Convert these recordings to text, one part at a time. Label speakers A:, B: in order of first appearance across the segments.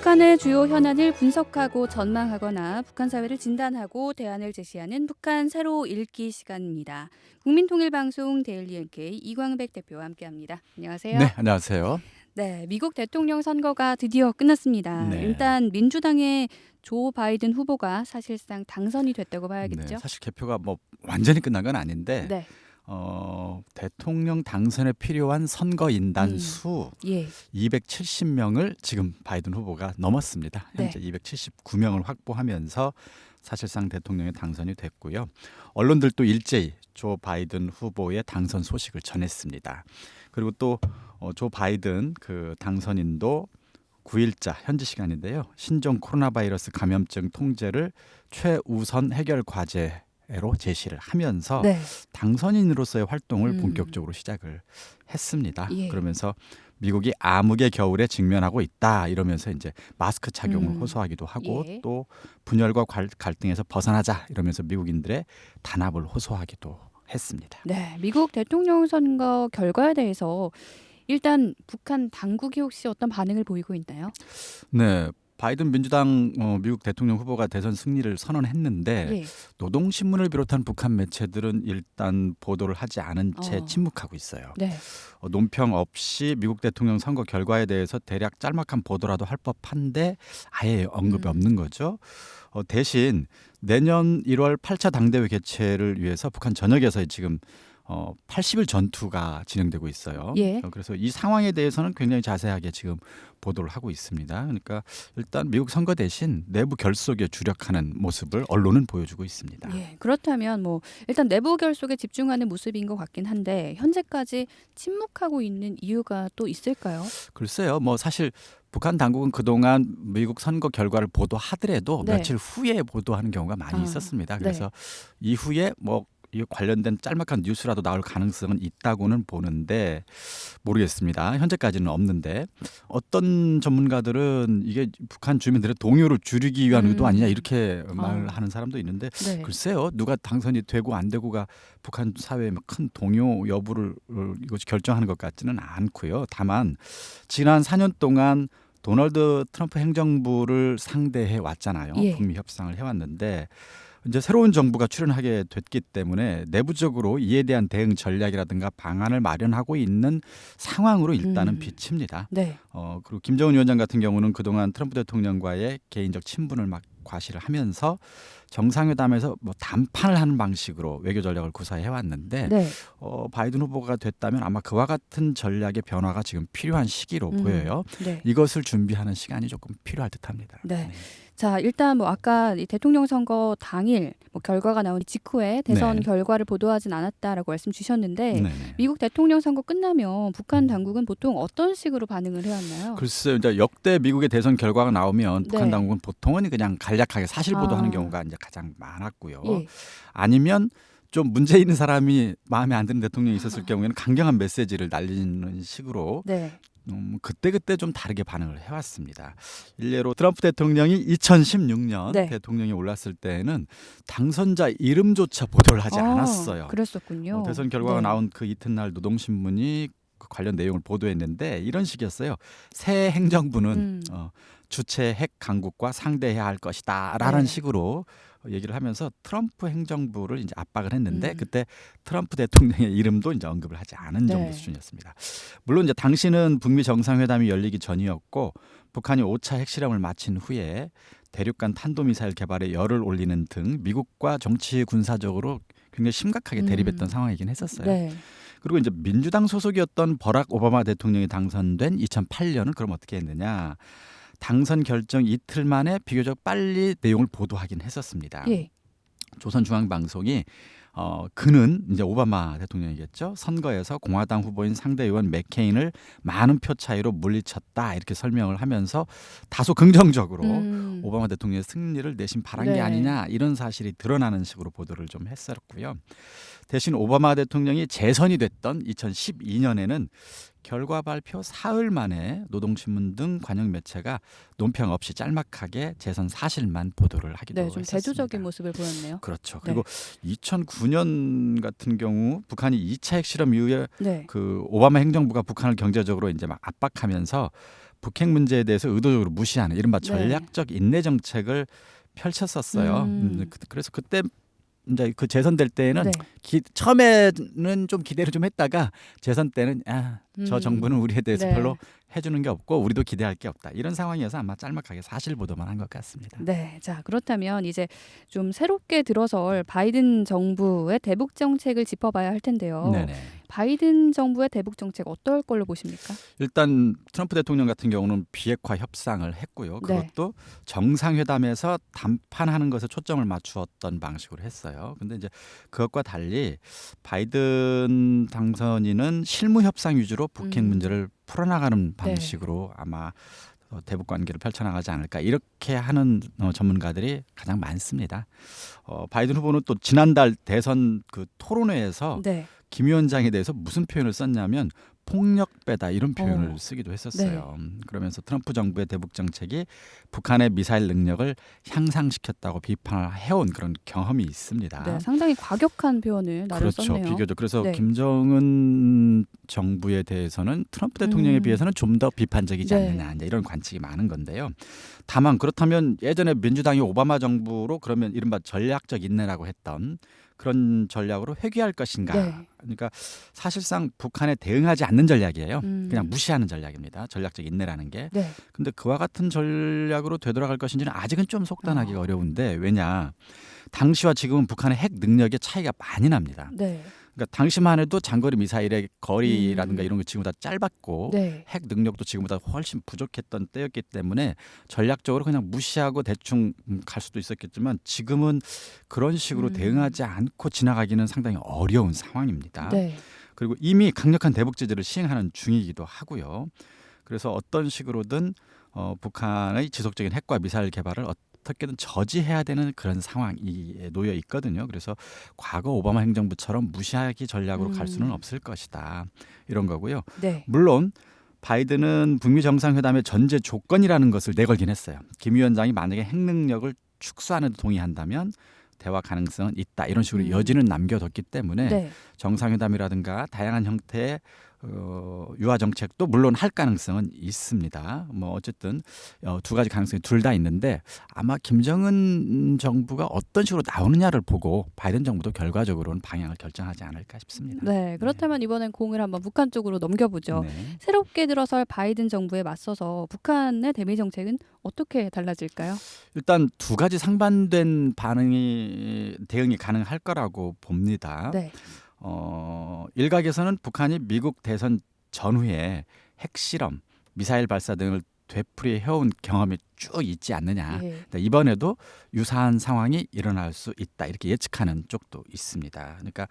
A: 북한의 주요 현안을 분석하고 전망하거나 북한 사회를 진단하고 대안을 제시하는 북한 새로 읽기 시간입니다. 국민통일방송 데일리 NK 이광백 대표와 함께합니다. 안녕하세요.
B: 네, 안녕하세요.
A: 네, 미국 대통령 선거가 드디어 끝났습니다.
B: 네.
A: 일단 민주당의 조 바이든 후보가 사실상 당선이 됐다고
B: 네,
A: 봐야겠죠?
B: 사실 개표가 뭐 완전히 끝난 건 아닌데
A: 네.
B: 대통령 당선에 필요한 선거인단 수
A: 예.
B: 270명을 지금 바이든 후보가 넘었습니다. 현재
A: 네.
B: 279명을 확보하면서 사실상 대통령이 당선이 됐고요. 언론들도 일제히 조 바이든 후보의 당선 소식을 전했습니다. 그리고 또 조 바이든 그 당선인도 9일자 현지 시간인데요. 신종 코로나 바이러스 감염증 통제를 최우선 해결 과제로 제시를 하면서
A: 네.
B: 당선인으로서의 활동을 본격적으로 시작을 했습니다.
A: 예.
B: 그러면서 미국이 암흑의 겨울에 직면하고 있다 이러면서 이제 마스크 착용을 호소하기도 하고
A: 예.
B: 또 분열과 갈등에서 벗어나자 이러면서 미국인들의 단합을 호소하기도 했습니다.
A: 네, 미국 대통령 선거 결과에 대해서 일단 북한 당국이 혹시 어떤 반응을 보이고 있나요?
B: 네. 바이든 민주당 미국 대통령 후보가 대선 승리를 선언했는데
A: 예.
B: 노동신문을 비롯한 북한 매체들은 일단 보도를 하지 않은 채 침묵하고 있어요.
A: 네.
B: 논평 없이 미국 대통령 선거 결과에 대해서 대략 짤막한 보도라도 할 법한데 아예 언급이 없는 거죠. 대신 내년 1월 8차 당대회 개최를 위해서 북한 전역에서 지금 80일 전투가 진행되고 있어요.
A: 예.
B: 그래서 이 상황에 대해서는 굉장히 자세하게 지금 보도를 하고 있습니다. 그러니까 일단 미국 선거 대신 내부 결속에 주력하는 모습을 언론은 보여주고 있습니다.
A: 예. 그렇다면 뭐 일단 내부 결속에 집중하는 모습인 것 같긴 한데 현재까지 침묵하고 있는 이유가 또 있을까요?
B: 글쎄요, 뭐 사실 북한 당국은 그동안 미국 선거 결과를 보도하더라도
A: 네.
B: 며칠 후에 보도하는 경우가 많이 있었습니다. 그래서 이후에 뭐 이 관련된 짤막한 뉴스라도 나올 가능성은 있다고는 보는데 모르겠습니다. 현재까지는 없는데 어떤 전문가들은 이게 북한 주민들의 동요를 줄이기 위한 의도 아니냐 이렇게 말하는 사람도 있는데
A: 네.
B: 글쎄요. 누가 당선이 되고 안 되고가 북한 사회의 큰 동요 여부를 이것이 결정하는 것 같지는 않고요. 다만 지난 4년 동안 도널드 트럼프 행정부를 상대해 왔잖아요.
A: 예.
B: 북미 협상을 해왔는데 이제 새로운 정부가 출연하게 됐기 때문에 내부적으로 이에 대한 대응 전략이라든가 방안을 마련하고 있는 상황으로 일단은 비칩니다.
A: 네.
B: 그리고 김정은 위원장 같은 경우는 그동안 트럼프 대통령과의 개인적 친분을 막 과시를 하면서 정상회담에서 뭐 담판을 하는 방식으로 외교 전략을 구사해 왔는데
A: 네.
B: 바이든 후보가 됐다면 아마 그와 같은 전략의 변화가 지금 필요한 시기로 보여요.
A: 네.
B: 이것을 준비하는 시간이 조금 필요할 듯합니다.
A: 네. 자, 일단 뭐 아까 이 대통령 선거 당일 뭐 결과가 나온 직후에 대선
B: 네.
A: 결과를 보도하진 않았다라고 말씀 주셨는데
B: 네네.
A: 미국 대통령 선거 끝나면 북한 당국은 보통 어떤 식으로 반응을 해왔나요?
B: 글쎄요, 이제 역대 미국의 대선 결과가 나오면
A: 네.
B: 북한 당국은 보통은 그냥 간략하게 사실 보도하는
A: 아.
B: 경우가 이제 가장 많았고요.
A: 예.
B: 아니면 좀 문제 있는 사람이 마음에 안 드는 대통령이 있었을 경우에는 강경한 메시지를 날리는 식으로
A: 네.
B: 그때그때 좀 다르게 반응을 해왔습니다. 일례로 트럼프 대통령이 2016년
A: 네.
B: 대통령이 올랐을 때는 당선자 이름조차 보도를 하지 않았어요.
A: 그랬었군요.
B: 대선 결과가
A: 네.
B: 나온 그 이튿날 노동신문이 그 관련 내용을 보도했는데 이런 식이었어요. 새 행정부는 주체 핵 강국과 상대해야 할 것이다라는
A: 네.
B: 식으로 얘기를 하면서 트럼프 행정부를 이제 압박을 했는데 그때 트럼프 대통령의 이름도 이제 언급을 하지 않은 정도
A: 네.
B: 수준이었습니다. 물론 이제 당시는 북미 정상회담이 열리기 전이었고 북한이 5차 핵실험을 마친 후에 대륙간 탄도미사일 개발에 열을 올리는 등 미국과 정치 군사적으로 굉장히 심각하게 대립했던 상황이긴 했었어요.
A: 네.
B: 그리고 이제 민주당 소속이었던 버락 오바마 대통령이 당선된 2008년은 그럼 어떻게 했느냐? 당선 결정 이틀 만에 비교적 빨리 내용을 보도하긴 했었습니다.
A: 예.
B: 조선중앙방송이 그는 이제 오바마 대통령이겠죠. 선거에서 공화당 후보인 상대 의원 맥케인을 많은 표 차이로 물리쳤다 이렇게 설명을 하면서 다소 긍정적으로 오바마 대통령의 승리를 내심 바란 게
A: 네.
B: 아니냐 이런 사실이 드러나는 식으로 보도를 좀 했었고요. 대신 오바마 대통령이 재선이 됐던 2012년에는 결과 발표 사흘 만에 노동신문 등 관영 매체가 논평 없이 짤막하게 재선 사실만 보도를 하기도
A: 네, 좀
B: 했었습니다.
A: 대조적인 모습을 보였네요.
B: 그렇죠.
A: 네.
B: 그리고 2009년 같은 경우 북한이 2차 핵실험 이후에
A: 네.
B: 그 오바마 행정부가 북한을 경제적으로 이제 막 압박하면서 북핵 문제에 대해서 의도적으로 무시하는 이른바
A: 네.
B: 전략적 인내 정책을 펼쳤었어요. 그래서 그때 이제 그 재선될 때는
A: 네.
B: 처음에는 좀 기대를 좀 했다가 재선 때는 저
A: 음.
B: 정부는 우리에 대해서
A: 네.
B: 별로 해주는 게 없고 우리도 기대할 게 없다. 이런 상황이어서 아마 짤막하게 사실 보도만 한 것 같습니다.
A: 네, 자 그렇다면 이제 좀 새롭게 들어설 바이든 정부의 대북 정책을 짚어봐야 할 텐데요.
B: 네네.
A: 바이든 정부의 대북 정책 어떨 걸로 보십니까?
B: 일단 트럼프 대통령 같은 경우는 비핵화 협상을 했고요.
A: 네.
B: 그것도 정상회담에서 담판하는 것에 초점을 맞추었던 방식으로 했어요. 근데 이제 그것과 달리 바이든 당선인은 실무 협상 위주로 북핵 문제를 풀어나가는 방식으로 아마 대북 관계를 펼쳐나가지 않을까 이렇게 하는 전문가들이 가장 많습니다. 바이든 후보는 또 지난달 대선 그 토론회에서
A: 네.
B: 김 위원장에 대해서 무슨 표현을 썼냐면 폭력배다 이런 표현을
A: 어.
B: 쓰기도 했었어요. 그러면서 트럼프 정부의 대북 정책이 북한의 미사일 능력을 향상시켰다고 비판을 해온 그런 경험이 있습니다.
A: 네, 상당히 과격한 표현을 나름
B: 그렇죠.
A: 썼네요.
B: 비교적 그래서
A: 네.
B: 김정은 정부에 대해서는 트럼프 대통령에 비해서는 좀 더 비판적이지
A: 네.
B: 않느냐 이제 이런 관측이 많은 건데요. 다만 그렇다면 예전에 민주당이 오바마 정부로 그러면 이른바 전략적 인내라고 했던 그런 전략으로 회귀할 것인가?
A: 네.
B: 그러니까 사실상 북한에 대응하지 않는 전략이에요.
A: 음.
B: 그냥 무시하는 전략입니다. 전략적 인내라는 게.
A: 네. 근데
B: 그와 같은 전략으로 되돌아갈 것인지는 아직은 좀 속단하기가 어려운데 왜냐? 당시와 지금은 북한의 핵 능력의 차이가 많이 납니다.
A: 네.
B: 그러니까 당시만 해도 장거리 미사일의 거리라든가 이런 거 지금보다 짧았고
A: 네.
B: 핵 능력도 지금보다 훨씬 부족했던 때였기 때문에 전략적으로 그냥 무시하고 대충 갈 수도 있었겠지만 지금은 그런 식으로 대응하지 않고 지나가기는 상당히 어려운 상황입니다.
A: 네.
B: 그리고 이미 강력한 대북 제재를 시행하는 중이기도 하고요. 그래서 어떤 식으로든 북한의 지속적인 핵과 미사일 개발을 어떻게든 저지해야 되는 그런 상황이 놓여 있거든요. 그래서 과거 오바마 행정부처럼 무시하기 전략으로 갈 수는 없을 것이다. 이런 거고요.
A: 네.
B: 물론 바이든은 북미 정상회담의 전제 조건이라는 것을 내걸긴 했어요. 김 위원장이 만약에 핵 능력을 축소하는 데 동의한다면 대화 가능성은 있다. 이런 식으로 여지는 남겨뒀기 때문에
A: 네.
B: 정상회담이라든가 다양한 형태의 유화 정책도 물론 할 가능성은 있습니다. 뭐 어쨌든 두 가지 가능성이 둘 다 있는데 아마 김정은 정부가 어떤 식으로 나오느냐를 보고 바이든 정부도 결과적으로는 방향을 결정하지 않을까 싶습니다.
A: 네. 그렇다면 이번엔 공을 한번 북한 쪽으로 넘겨보죠.
B: 네.
A: 새롭게 들어설 바이든 정부에 맞서서 북한의 대미 정책은 어떻게 달라질까요?
B: 일단 두 가지 상반된 대응이 가능할 거라고 봅니다.
A: 네.
B: 일각에서는 북한이 미국 대선 전후에 핵실험, 미사일 발사 등을 되풀이해온 경험이 쭉 있지 않느냐.
A: 예.
B: 이번에도 유사한 상황이 일어날 수 있다. 이렇게 예측하는 쪽도 있습니다. 그러니까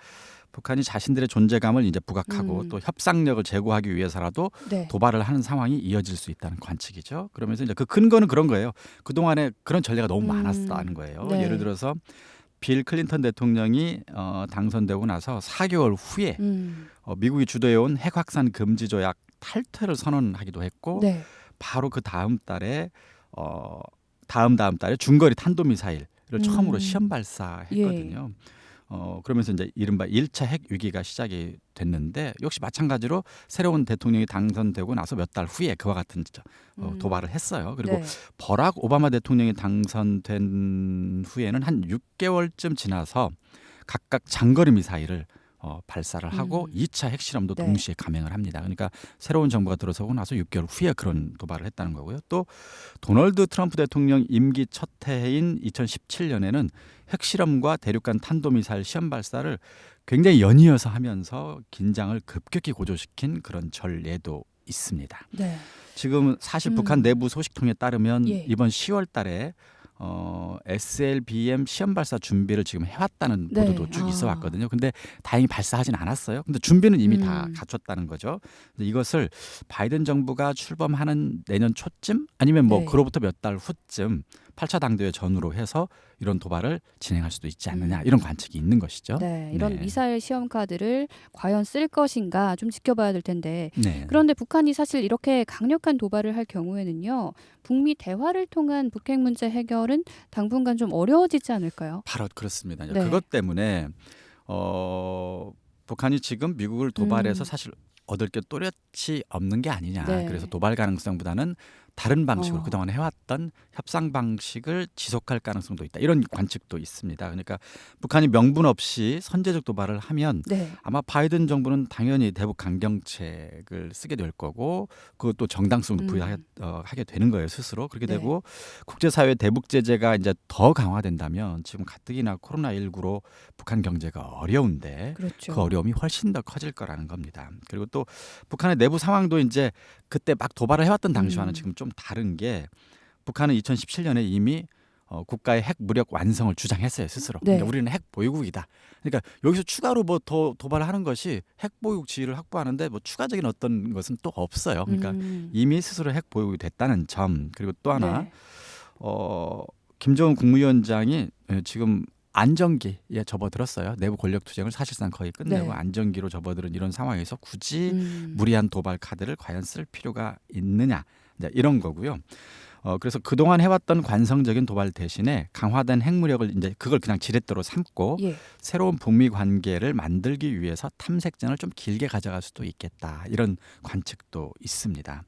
B: 북한이 자신들의 존재감을 이제 부각하고 또 협상력을 제고하기 위해서라도
A: 네.
B: 도발을 하는 상황이 이어질 수 있다는 관측이죠. 그러면서 이제 그 근거는 그런 거예요. 그동안에 그런 전례가 너무 많았다는 거예요.
A: 네.
B: 예를 들어서 빌 클린턴 대통령이 당선되고 나서 4개월 후에 미국이 주도해온 핵 확산 금지 조약 탈퇴를 선언하기도 했고
A: 네.
B: 바로 그 다음 달에 다음 달에 중거리 탄도미사일을 처음으로 시험 발사했거든요. 그러면서 이제 이른바 1차 핵 위기가 시작이 됐는데 역시 마찬가지로 새로운 대통령이 당선되고 나서 몇 달 후에 그와 같은 도발을 했어요. 그리고
A: 네.
B: 버락 오바마 대통령이 당선된 후에는 한 6개월쯤 지나서 각각 장거리 미사일을 발사를 하고 2차 핵실험도
A: 네.
B: 동시에 감행을 합니다. 그러니까 새로운 정부가 들어서고 나서 6개월 후에 그런 도발을 했다는 거고요. 또 도널드 트럼프 대통령 임기 첫 해인 2017년에는 핵실험과 대륙간 탄도미사일 시험 발사를 굉장히 연이어서 하면서 긴장을 급격히 고조시킨 그런 전례도 있습니다.
A: 네.
B: 지금 사실 북한 내부 소식통에 따르면
A: 예.
B: 이번 10월 달에 SLBM 시험 발사 준비를 지금 해왔다는
A: 네.
B: 보도도 쭉 있어 왔거든요. 근데 다행히 발사하진 않았어요. 근데 준비는 이미 다 갖췄다는 거죠. 근데 이것을 바이든 정부가 출범하는 내년 초쯤 아니면 뭐
A: 네.
B: 그로부터 몇 달 후쯤 8차 당대회 전후로 해서 이런 도발을 진행할 수도 있지 않느냐 이런 관측이 있는 것이죠.
A: 네. 이런
B: 네.
A: 미사일 시험 카드를 과연 쓸 것인가 좀 지켜봐야 될 텐데
B: 네.
A: 그런데 북한이 사실 이렇게 강력한 도발을 할 경우에는요. 북미 대화를 통한 북핵 문제 해결은 당분간 좀 어려워지지 않을까요?
B: 바로 그렇습니다.
A: 네.
B: 그것 때문에 북한이 지금 미국을 도발해서 사실 얻을 게 또렷이 없는 게 아니냐.
A: 네.
B: 그래서 도발 가능성보다는 다른 방식으로
A: 어.
B: 그동안 해왔던 협상 방식을 지속할 가능성도 있다. 이런 관측도 있습니다. 그러니까 북한이 명분 없이 선제적 도발을 하면
A: 네.
B: 아마 바이든 정부는 당연히 대북 강경책을 쓰게 될 거고 그것도 정당성을 부여하게 되는 거예요 스스로. 그렇게
A: 네.
B: 되고 국제사회 대북 제재가 이제 더 강화된다면 지금 가뜩이나 코로나19로 북한 경제가 어려운데
A: 그렇죠.
B: 그 어려움이 훨씬 더 커질 거라는 겁니다. 그리고 또 북한의 내부 상황도 이제 그때 막 도발을 해왔던 당시와는 지금 좀 다른 게 북한은 2017년에 이미 국가의 핵 무력 완성을 주장했어요 스스로.
A: 네.
B: 그러니까 우리는 핵 보유국이다. 그러니까 여기서 추가로 뭐 더 도발을 하는 것이 핵 보유국 지위를 확보하는데 뭐 추가적인 어떤 것은 또 없어요. 그러니까 이미 스스로 핵 보유국이 됐다는 점. 그리고 또 하나
A: 네.
B: 김정은 국무위원장이 지금 안정기에 접어들었어요. 내부 권력 투쟁을 사실상 거의 끝내고
A: 네.
B: 안정기로 접어들은 이런 상황에서 굳이
A: 음.
B: 무리한 도발 카드를 과연 쓸 필요가 있느냐 이제 이런 거고요. 그래서 그동안 해왔던 관성적인 도발 대신에 강화된 핵무력을 이제 그걸 그냥 지렛대로 삼고
A: 예.
B: 새로운 북미 관계를 만들기 위해서 탐색전을 좀 길게 가져갈 수도 있겠다 이런 관측도 있습니다.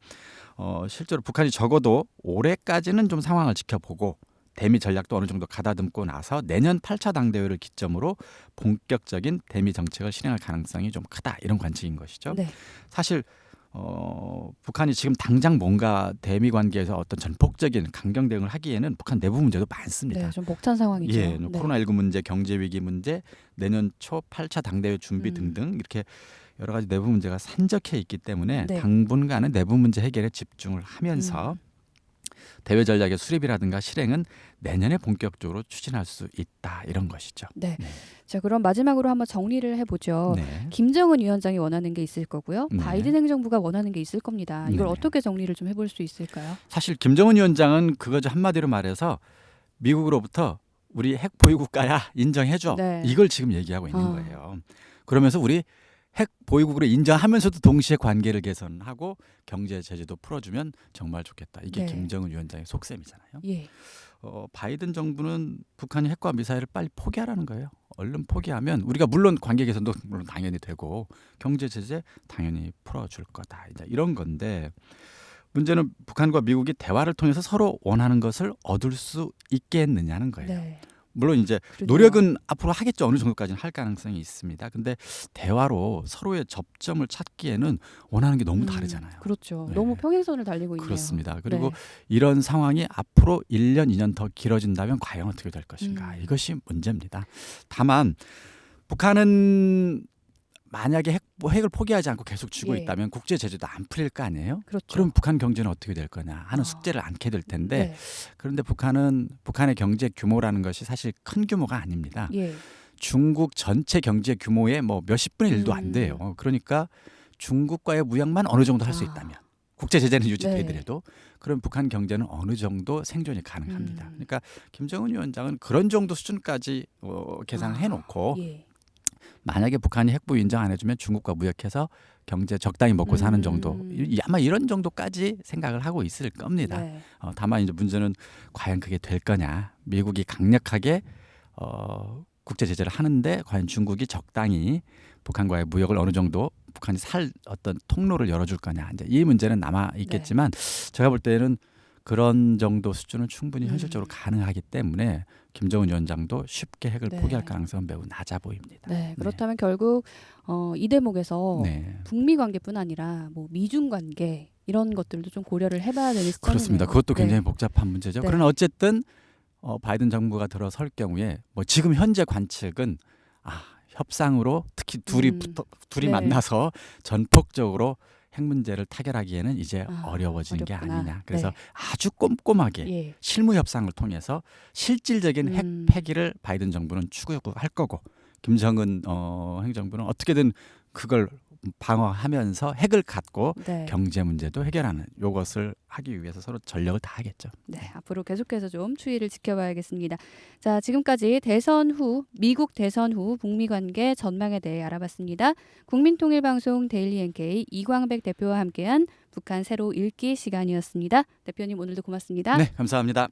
B: 실제로 북한이 적어도 올해까지는 좀 상황을 지켜보고 대미 전략도 어느 정도 가다듬고 나서 내년 8차 당대회를 기점으로 본격적인 대미 정책을 실행할 가능성이 좀 크다 이런 관측인 것이죠.
A: 네.
B: 사실 북한이 지금 당장 뭔가 대미 관계에서 어떤 전폭적인 강경 대응을 하기에는 북한 내부 문제도 많습니다.
A: 네, 좀 벅찬 상황이죠.
B: 예,
A: 네.
B: 코로나19 문제, 경제 위기 문제, 내년 초 8차 당대회 준비 등등 이렇게 여러 가지 내부 문제가 산적해 있기 때문에
A: 네.
B: 당분간은 내부 문제 해결에 집중을 하면서 대외 전략의 수립이라든가 실행은 내년에 본격적으로 추진할 수 있다 이런 것이죠.
A: 네.
B: 네.
A: 자, 그럼 마지막으로 한번 정리를 해보죠.
B: 네.
A: 김정은 위원장이 원하는 게 있을 거고요.
B: 네.
A: 바이든 행정부가 원하는 게 있을 겁니다. 이걸
B: 네네.
A: 어떻게 정리를 좀 해볼 수 있을까요?
B: 사실 김정은 위원장은 그거죠 한마디로 말해서 미국으로부터 우리 핵 보유국가야 인정해줘.
A: 네.
B: 이걸 지금 얘기하고 있는
A: 아.
B: 거예요. 그러면서 우리 핵 보유국으로 인정하면서도 동시에 관계를 개선하고 경제 제재도 풀어주면 정말 좋겠다. 이게
A: 네.
B: 김정은 위원장의 속셈이잖아요.
A: 예.
B: 바이든 정부는 북한이 핵과 미사일을 빨리 포기하라는 거예요. 얼른 포기하면 우리가 물론 관계 개선도 물론 당연히 되고 경제 제재 당연히 풀어줄 거다. 이제 이런 건데 문제는 북한과 미국이 대화를 통해서 서로 원하는 것을 얻을 수 있겠느냐는 거예요.
A: 네.
B: 물론 이제
A: 그러게요.
B: 노력은 앞으로 하겠죠. 어느 정도까지는 할 가능성이 있습니다. 근데 대화로 서로의 접점을 찾기에는 원하는 게 너무 다르잖아요.
A: 그렇죠.
B: 네.
A: 너무 평행선을 달리고 있네요.
B: 그렇습니다. 그리고
A: 네.
B: 이런 상황이 앞으로 1년, 2년 더 길어진다면 과연 어떻게 될 것인가. 이것이 문제입니다. 다만 북한은 만약에 핵을 포기하지 않고 계속 쥐고
A: 예.
B: 있다면 국제 제재도 안 풀릴 거 아니에요?
A: 그렇죠.
B: 그럼 북한 경제는 어떻게 될 거냐 하는
A: 아.
B: 숙제를 안게 될 텐데
A: 네.
B: 그런데 북한의 경제 규모라는 것이 사실 큰 규모가 아닙니다.
A: 예.
B: 중국 전체 경제 규모의 뭐 몇십 분의 1도 안 돼요. 그러니까 중국과의 무역만 어느 정도 할 수 있다면 국제 제재는 유지되더라도 그럼 북한 경제는 어느 정도 생존이 가능합니다. 그러니까 김정은 위원장은 그런 정도 수준까지 계산을 해놓고
A: 예.
B: 만약에 북한이 핵부 인정 안 해주면 중국과 무역해서 경제 적당히 먹고 사는 정도 아마 이런 정도까지 생각을 하고 있을 겁니다.
A: 네.
B: 다만 이제 문제는 과연 그게 될 거냐. 미국이 강력하게 국제 제재를 하는데 과연 중국이 적당히 북한과의 무역을 어느 정도 북한이 살 어떤 통로를 열어줄 거냐. 이제 이 문제는 남아 있겠지만 제가 볼 때는 그런 정도 수준은 충분히 현실적으로 가능하기 때문에 김정은 위원장도 쉽게 핵을
A: 네.
B: 포기할 가능성은 매우 낮아 보입니다.
A: 네. 그렇다면 결국 이 대목에서
B: 네.
A: 북미 관계뿐 아니라 뭐 미중 관계 이런 것들도 좀 고려를 해봐야 되는 시점이네요.
B: 그렇습니다. 그것도 굉장히
A: 네.
B: 복잡한 문제죠.
A: 네.
B: 그러나 어쨌든 바이든 정부가 들어설 경우에 뭐 지금 현재 관측은 협상으로 특히 둘이
A: 네.
B: 만나서 전폭적으로 핵 문제를 타결하기에는 이제 어려워지는 게
A: 어렵구나.
B: 아니냐. 그래서
A: 네.
B: 아주 꼼꼼하게
A: 예.
B: 실무 협상을 통해서 실질적인 핵 폐기를 바이든 정부는 추구할 거고 김정은 행정부는 어떻게든 그걸 방어하면서 핵을 갖고
A: 네.
B: 경제 문제도 해결하는 요것을 하기 위해서 서로 전력을 다하겠죠.
A: 네, 앞으로 계속해서 좀 추이를 지켜봐야겠습니다. 자, 지금까지 대선 후 미국 대선 후 북미 관계 전망에 대해 알아봤습니다. 국민통일방송 데일리 NK 이광백 대표와 함께한 북한 새로 읽기 시간이었습니다. 대표님 오늘도 고맙습니다.
B: 네, 감사합니다.